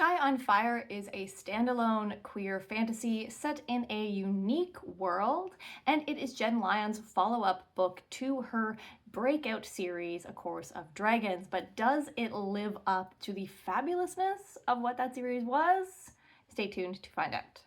Sky on Fire is a standalone queer fantasy set in a unique world, and it is Jenn Lyons' follow-up book to her breakout series, A Chorus of Dragons. But does it live up to the fabulousness of what that series was? Stay tuned to find out.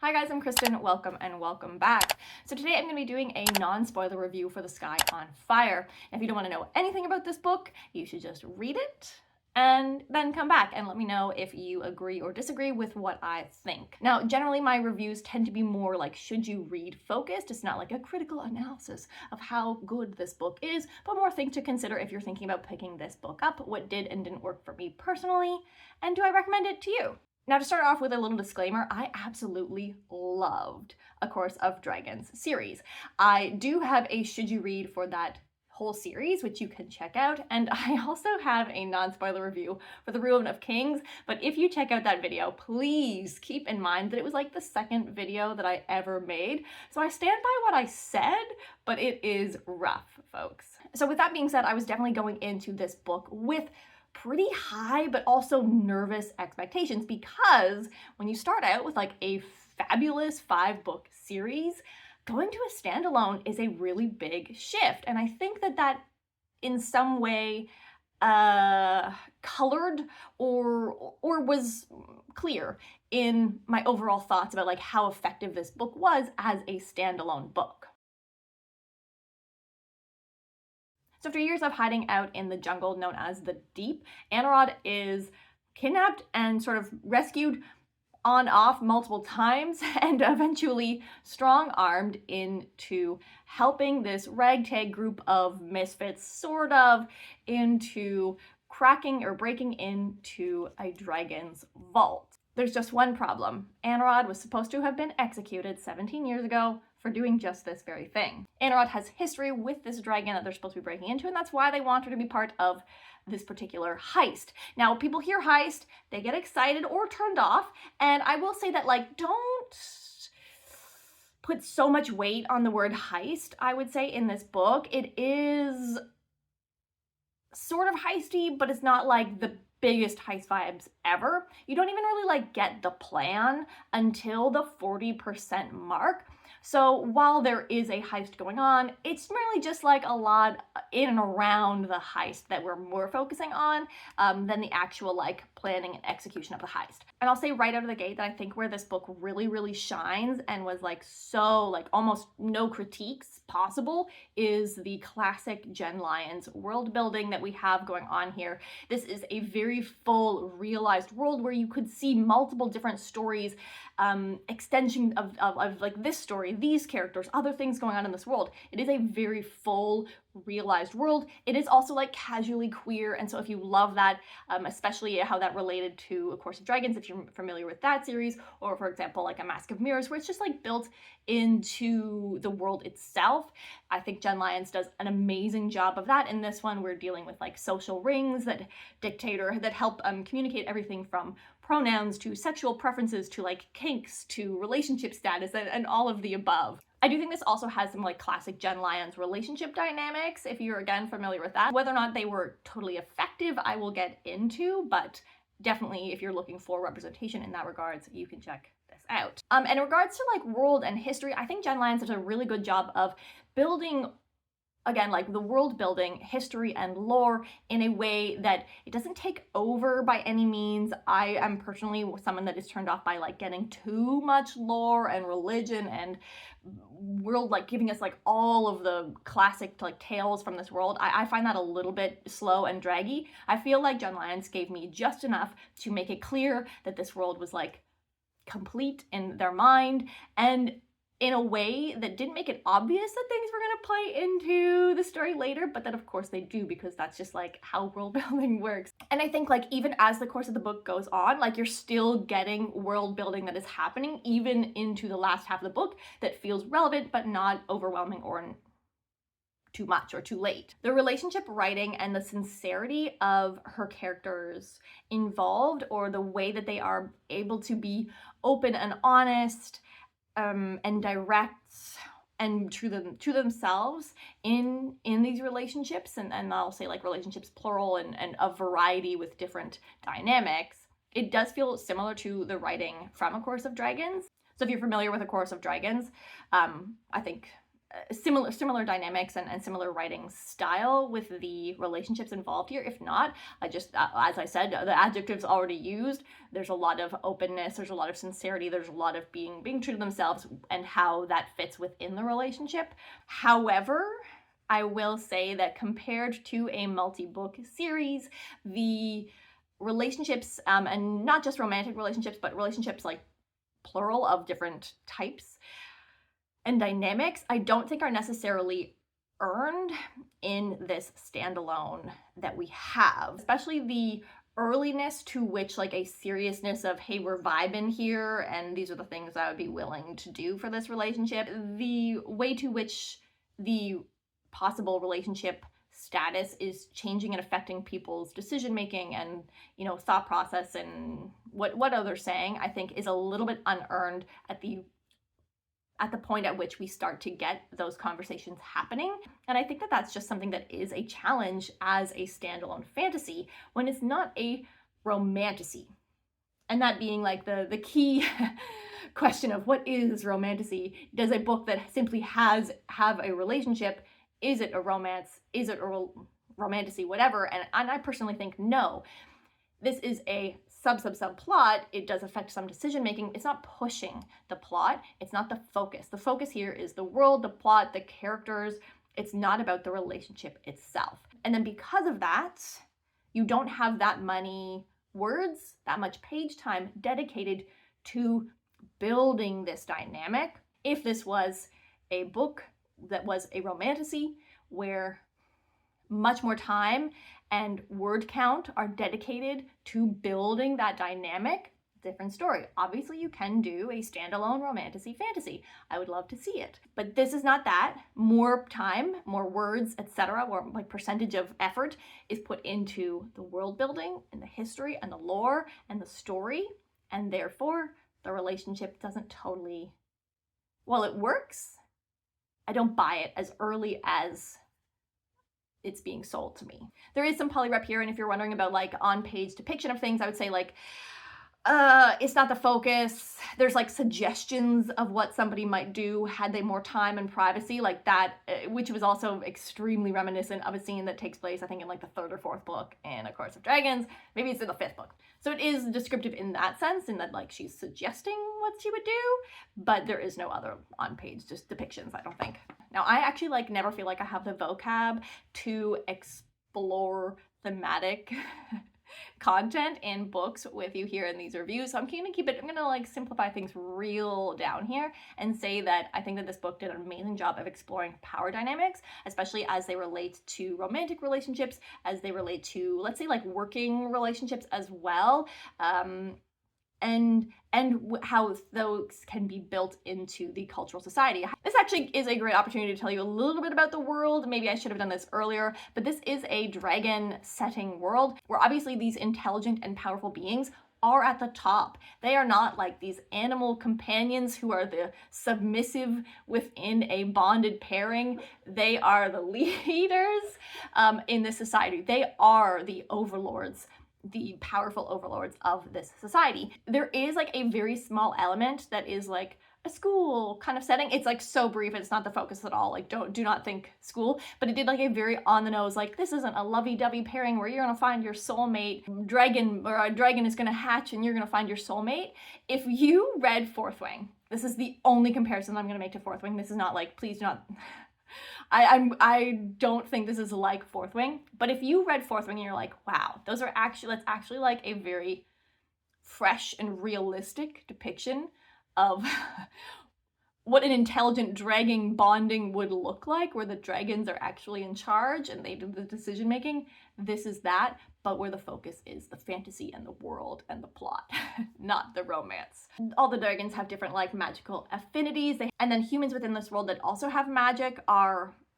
Hi guys, I'm Kristen. Welcome and welcome back. So today I'm going to be doing a non-spoiler review for The Sky on Fire. And if you don't want to know anything about this book, you should just read it and then come back and let me know if you agree or disagree with what I think. Now, generally my reviews tend to be more like should you read focused. It's not like a critical analysis of how good this book is, but more things to consider if you're thinking about picking this book up, what did and didn't work for me personally, and do I recommend it to you? Now, to start off with a little disclaimer, I absolutely loved A Chorus of Dragons series. I do have a should you read for that whole series, which you can check out, and I also have a non-spoiler review for The Ruin of Kings, but if you check out that video, please keep in mind that it was like the second video that I ever made, so I stand by what I said, but it is rough, folks. So with that being said, I was definitely going into this book with pretty high but also nervous expectations, because when you start out with like a fabulous 5-book series, going to a standalone is a really big shift. And I think that in some way colored or was clear in my overall thoughts about like how effective this book was as a standalone book. So after years of hiding out in the jungle known as the Deep, Anarod is kidnapped and sort of rescued on off multiple times and eventually strong-armed into helping this ragtag group of misfits sort of into cracking or breaking into a dragon's vault. There's just one problem. Anarod was supposed to have been executed 17 years ago for doing just this very thing. Anarod has history with this dragon that they're supposed to be breaking into, and that's why they want her to be part of this particular heist. Now, people hear heist, they get excited or turned off, and I will say that, like, don't put so much weight on the word heist, I would say, in this book. It is sort of heisty, but it's not like the biggest heist vibes ever. You don't even really like get the plan until the 40% mark. So while there is a heist going on, it's really just like a lot in and around the heist that we're more focusing on than the actual like planning and execution of the heist. And I'll say right out of the gate that I think where this book really, really shines and was like so like almost no critiques possible is the classic Jenn Lyons world building that we have going on here. This is a very full realized world where you could see multiple different stories, extension of like this story, these characters, other things going on in this world. It is a very full realized world. It is also like casually queer, and so if you love that, especially how that related to A Course of Dragons, if you're familiar with that series, or for example like A Mask of Mirrors, where it's just like built into the world itself, I think Jenn Lyons does an amazing job of that. In this one, we're dealing with like social rings that dictate or that help communicate everything from pronouns to sexual preferences to like kinks to relationship status and all of the above. I do think this also has some like classic Jenn Lyons relationship dynamics, if you're again familiar with that. Whether or not they were totally effective, I will get into, but definitely if you're looking for representation in that regards, you can check this out. In regards to like world and history, I think Jenn Lyons does a really good job of building, again, like the world building, history and lore in a way that it doesn't take over by any means. I am personally someone that is turned off by like getting too much lore and religion and world, like giving us like all of the classic like tales from this world. I find that a little bit slow and draggy. I feel like Jenn Lyons gave me just enough to make it clear that this world was like complete in their mind, and in a way that didn't make it obvious that things were going to play into the story later, but that of course they do, because that's just like how world building works. And I think like even as the course of the book goes on, like you're still getting world building that is happening even into the last half of the book that feels relevant but not overwhelming or too much or too late. The relationship writing and the sincerity of her characters involved, or the way that they are able to be open and honest and direct and true to themselves in these relationships, and I'll say like relationships plural and a variety with different dynamics, It does feel similar to the writing from A Course of Dragons. So if you're familiar with A Course of Dragons, I think similar dynamics and similar writing style with the relationships involved here. If not, I just, as I said, the adjectives already used, there's a lot of openness, there's a lot of sincerity, there's a lot of being true to themselves and how that fits within the relationship. However, I will say that compared to a multi-book series, the relationships, and not just romantic relationships, but relationships like plural of different types and dynamics, I don't think are necessarily earned in this standalone that we have, especially the earliness to which like a seriousness of, hey, we're vibing here and these are the things I would be willing to do for this relationship. The way to which the possible relationship status is changing and affecting people's decision making and, you know, thought process and what others saying, I think is a little bit unearned at the point at which we start to get those conversations happening. And I think that that's just something that is a challenge as a standalone fantasy when it's not a romantasy. And that being like the key question of what is romantasy? Does a book that simply have a relationship, is it a romance? Is it a romantasy? Whatever. And I personally think no. This is a subplot. It does affect some decision making. It's not pushing the plot. It's not the focus. The focus here is the world, the plot, the characters. It's not about the relationship itself. And then because of that, you don't have that many words, that much page time dedicated to building this dynamic. If this was a book that was a romantasy where much more time and word count are dedicated to building that dynamic, different story. Obviously, you can do a standalone romantasy fantasy. I would love to see it. But this is not that. More time, more words, etc., or like percentage of effort is put into the world building and the history and the lore and the story. And therefore, the relationship doesn't totally, well, it works. I don't buy it as early as it's being sold to me. There is some polyrep here, and if you're wondering about like on-page depiction of things, I would say like, it's not the focus. There's like suggestions of what somebody might do had they more time and privacy, like that, which was also extremely reminiscent of a scene that takes place, I think, in like the 3rd or 4th book in A Course of Dragons. Maybe it's in the 5th book. So it is descriptive in that sense, in that like she's suggesting what she would do, but there is no other on-page just depictions, I don't think. Now, I actually like never feel like I have the vocab to explore thematic content in books with you here in these reviews. So I'm gonna like simplify things real down here and say that I think that this book did an amazing job of exploring power dynamics, especially as they relate to romantic relationships, as they relate to, let's say, like working relationships as well. And how those can be built into the cultural society. This actually is a great opportunity to tell you a little bit about the world. Maybe I should have done this earlier, but this is a dragon setting world where obviously these intelligent and powerful beings are at the top. They are not like these animal companions who are the submissive within a bonded pairing. They are the leaders in this society. They are the overlords, the powerful overlords of this society. There is like a very small element that is like a school kind of setting. It's like so brief, it's not the focus at all. Like do not think school, but it did like a very on the nose, like this isn't a lovey-dovey pairing where you're gonna find your soulmate dragon, or a dragon is gonna hatch and you're gonna find your soulmate. If you read Fourth Wing, this is the only comparison I'm gonna make to Fourth Wing. This is not like, please do not, I don't think this is like Fourth Wing, but if you read Fourth Wing and you're like, wow, that's actually like a very fresh and realistic depiction of what an intelligent dragon bonding would look like, where the dragons are actually in charge and they do the decision making. This is that, but where the focus is the fantasy and the world and the plot, not the romance. All the dragons have different like magical affinities, and then humans within this world that also have magic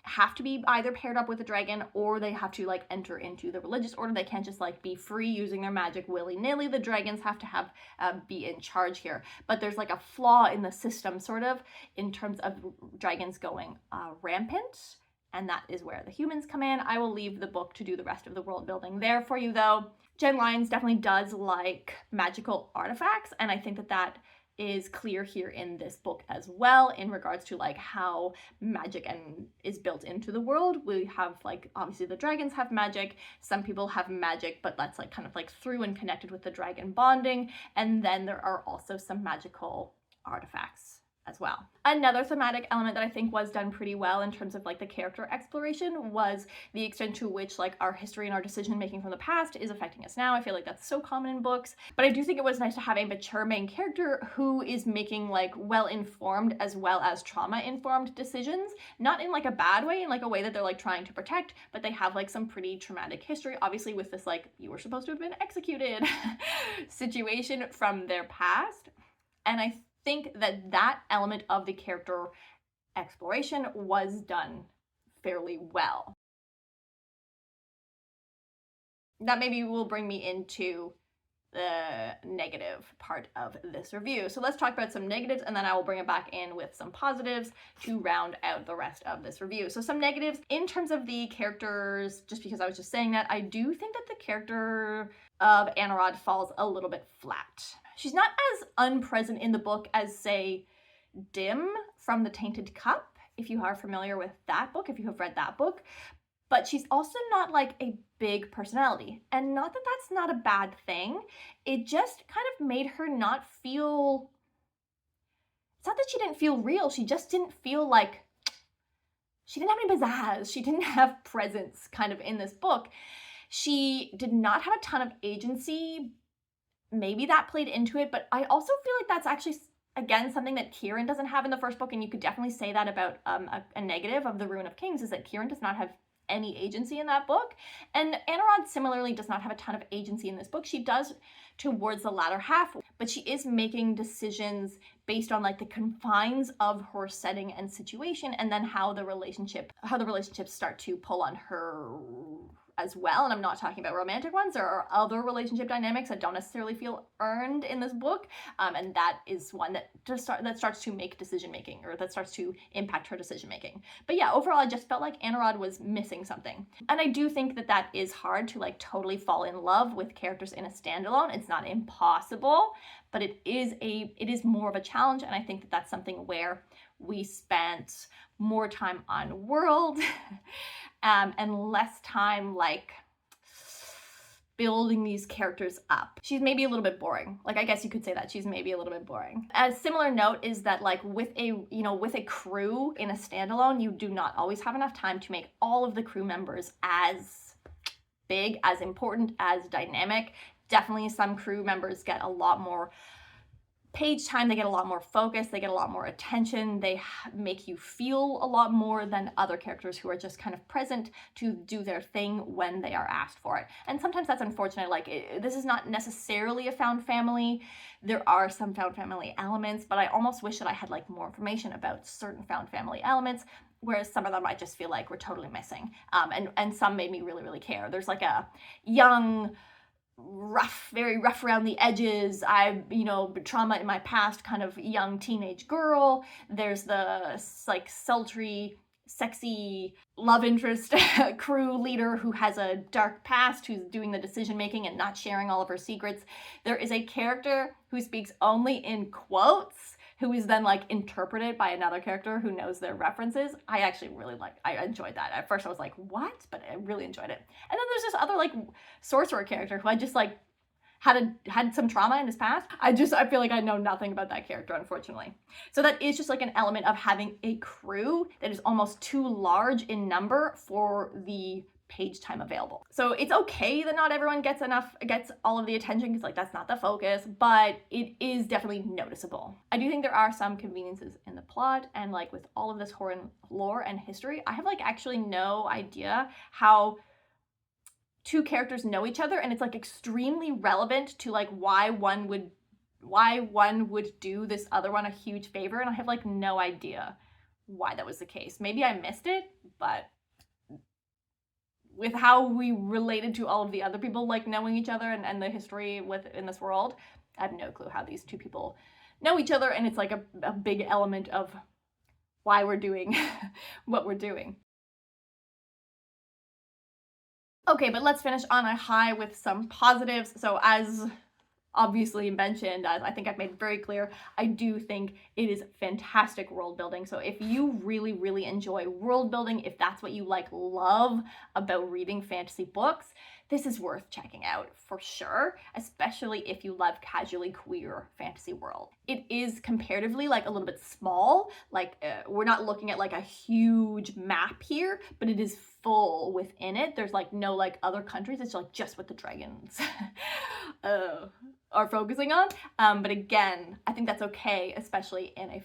have to be either paired up with a dragon or they have to like enter into the religious order. They can't just like be free using their magic willy-nilly. The dragons have to have be in charge here. But there's like a flaw in the system sort of in terms of dragons going rampant, and that is where the humans come in. I will leave the book to do the rest of the world building there for you though. Jenn Lyons definitely does like magical artifacts, and I think that that is clear here in this book as well, in regards to like how magic and is built into the world. We have like, obviously the dragons have magic, some people have magic, but that's like kind of like through and connected with the dragon bonding, and then there are also some magical artifacts as well. Another thematic element that I think was done pretty well in terms of like the character exploration was the extent to which like our history and our decision making from the past is affecting us now. I feel like that's so common in books, but I do think it was nice to have a mature main character who is making like well-informed as well as trauma-informed decisions, not in like a bad way, in like a way that they're like trying to protect, but they have like some pretty traumatic history, obviously with this like you were supposed to have been executed situation from their past. And I think that that element of the character exploration was done fairly well. That maybe will bring me into the negative part of this review. So let's talk about some negatives, and then I will bring it back in with some positives to round out the rest of this review. So some negatives in terms of the characters, just because I was just saying that, I do think that the character of Anarod falls a little bit flat. She's not as unpresent in the book as, say, Dim from The Tainted Cup, if you are familiar with that book, if you have read that book. But she's also not like a big personality. And not that that's not a bad thing. It just kind of made her not feel... It's not that she didn't feel real. She just didn't feel like... She didn't have any pizzazz. She didn't have presence kind of in this book. She did not have a ton of agency. Maybe that played into it, but I also feel like that's actually, again, something that Kieran doesn't have in the first book, and you could definitely say that about a negative of The Ruin of Kings, is that Kieran does not have any agency in that book. And Anarod similarly does not have a ton of agency in this book. She does towards the latter half, but she is making decisions based on like the confines of her setting and situation, and then how the relationships start to pull on her as well. And I'm not talking about romantic ones. There are other relationship dynamics that don't necessarily feel earned in this book, and that is one that starts to make decision making, or that starts to impact her decision making. But yeah, overall I just felt like Anarod was missing something, and I do think that that is hard to like totally fall in love with characters in a standalone. It's not impossible, but it is more of a challenge, and I think that that's something where we spent more time on world and less time like building these characters up. She's maybe a little bit boring. Like, I guess you could say that she's maybe a little bit boring. A similar note is that like with a crew in a standalone, you do not always have enough time to make all of the crew members as big, as important, as dynamic. Definitely some crew members get a lot more page time, they get a lot more focus, they get a lot more attention, they make you feel a lot more than other characters who are just kind of present to do their thing when they are asked for it. And sometimes that's unfortunate. Like, this is not necessarily a found family. There are some found family elements, but I almost wish that I had like more information about certain found family elements, whereas some of them I just feel like were totally missing. And some made me really, really care. There's like a young, very rough around the edges, trauma in my past kind of young teenage girl. There's the like sultry, sexy love interest crew leader who has a dark past, who's doing the decision making and not sharing all of her secrets. There is a character who speaks only in quotes, who is then like interpreted by another character who knows their references. I actually really I enjoyed that. At first I was like, what? But I really enjoyed it. And then there's this other like sorcerer character who I just like had some trauma in his past. I feel like I know nothing about that character, unfortunately. So that is just like an element of having a crew that is almost too large in number for the page time available. So it's okay that not everyone gets all of the attention, because like that's not the focus, but it is definitely noticeable. I do think there are some conveniences in the plot, and like with all of this horror lore and history, I have like actually no idea how two characters know each other, and it's like extremely relevant to like why one would do this other one a huge favor, and I have like no idea why that was the case. Maybe I missed it, but with how we related to all of the other people like knowing each other and the history in this world, I have no clue how these two people know each other, and it's like a big element of why we're doing what we're doing. Okay, but let's finish on a high with some positives. So as obviously mentioned, as I think I've made very clear, I do think it is fantastic world building. So if you really, really enjoy world building, if that's what you love about reading fantasy books, this is worth checking out for sure, especially if you love casually queer fantasy world. It is comparatively a little bit small. We're not looking at a huge map here, but it is full within it. There's no other countries. It's just what the dragons are focusing on. But again, I think that's okay, especially in a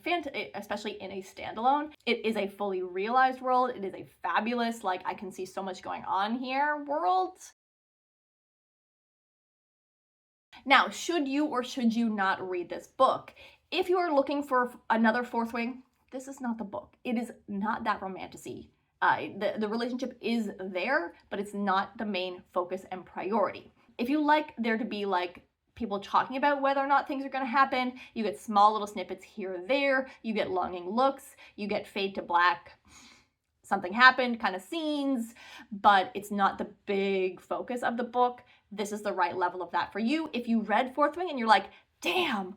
standalone. It is a fully realized world. It is a fabulous, I can see so much going on here world. Now, should you or should you not read this book? If you are looking for another Fourth Wing, this is not the book. It is not that romantic-y. The relationship is there, but it's not the main focus and priority. If you like there to be people talking about whether or not things are going to happen, you get small little snippets here or there, you get longing looks, you get fade to black, something happened kind of scenes, but it's not the big focus of the book. This is the right level of that for you. If you read Fourth Wing and you're like, damn,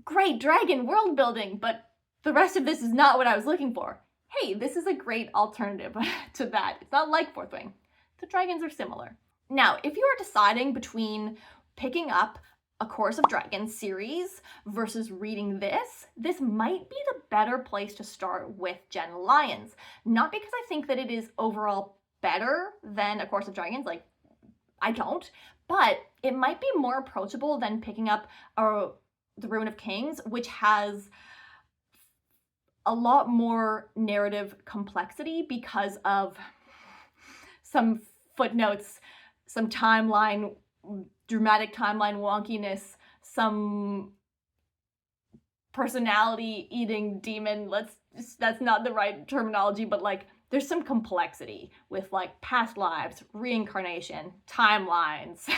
great dragon world building, but the rest of this is not what I was looking for. Hey, this is a great alternative to that. It's not like Fourth Wing. The dragons are similar. Now, if you are deciding between picking up a Chorus of Dragons series versus reading this might be the better place to start with Jenn Lyons. Not because I think that it is overall better than A Chorus of Dragons, I don't, but it might be more approachable than picking up The Ruin of Kings, which has a lot more narrative complexity because of some footnotes, some dramatic timeline wonkiness, some personality eating demon. That's not the right terminology, but there's some complexity with past lives, reincarnation, timelines,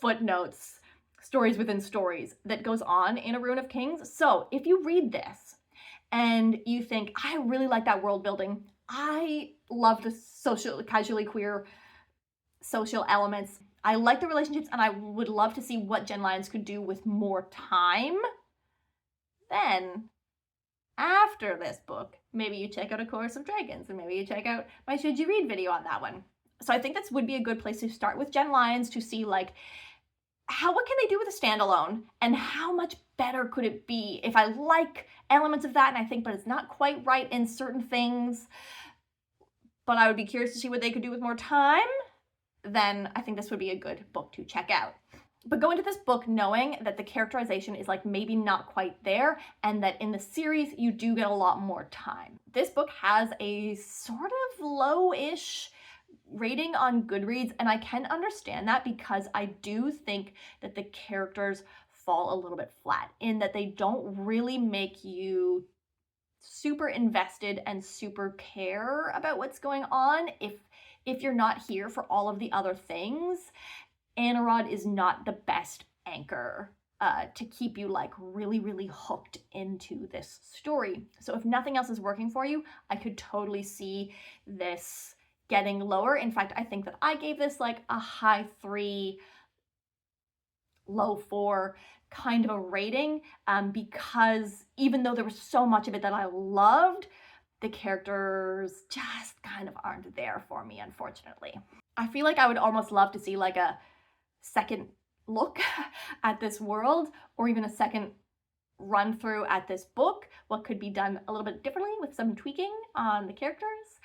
footnotes, stories within stories that goes on in A Ruin of Kings. So if you read this and you think, I really like that world building, I love the casually queer social elements, I like the relationships, and I would love to see what Jenn Lyons could do with more time, then after this book, maybe you check out A Chorus of Dragons, and maybe you check out my Should You Read video on that one. So I think this would be a good place to start with Jenn Lyons to see what can they do with a standalone, and how much better could it be if I like elements of that and I think, but it's not quite right in certain things, but I would be curious to see what they could do with more time, then I think this would be a good book to check out. But go into this book knowing that the characterization is maybe not quite there, and that in the series you do get a lot more time. This book has a sort of low-ish rating on Goodreads, and I can understand that because I do think that the characters fall a little bit flat in that they don't really make you super invested and super care about what's going on if you're not here for all of the other things. Anarod is not the best anchor to keep you really, really hooked into this story. So if nothing else is working for you, I could totally see this getting lower. In fact, I think that I gave this a high 3, low 4 kind of a rating because even though there was so much of it that I loved, the characters just kind of aren't there for me, unfortunately. I feel like I would almost love to see a second look at this world, or even a second run through at this book, what could be done a little bit differently with some tweaking on the characters.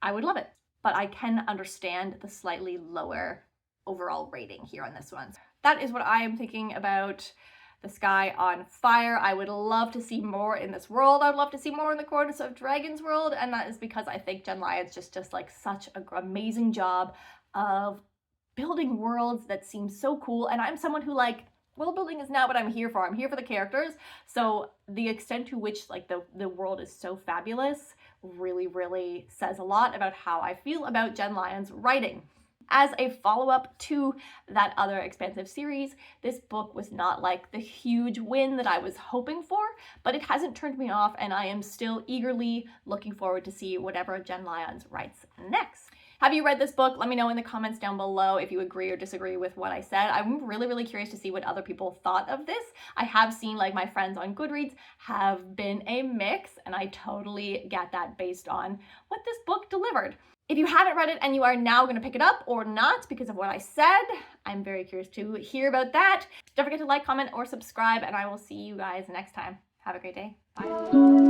I would love it, but I can understand the slightly lower overall rating here on this one. That is what I am thinking about The Sky on Fire. I would love to see more in this world. I would love to see more in the Chorus of Dragons world, and that is because I think Jenn Lyons just does such an amazing job of building worlds that seem so cool. And I'm someone who world building is not what I'm here for. I'm here for the characters. So the extent to which the world is so fabulous really, really says a lot about how I feel about Jenn Lyons' writing. As a follow-up to that other expansive series, this book was not the huge win that I was hoping for, but it hasn't turned me off, and I am still eagerly looking forward to see whatever Jenn Lyons writes next. Have you read this book? Let me know in the comments down below if you agree or disagree with what I said. I'm really, really curious to see what other people thought of this. I have seen, like, my friends on Goodreads have been a mix, and I totally get that based on what this book delivered. If you haven't read it and you are now going to pick it up or not because of what I said, I'm very curious to hear about that. Don't forget to like, comment, or subscribe, and I will see you guys next time. Have a great day. Bye.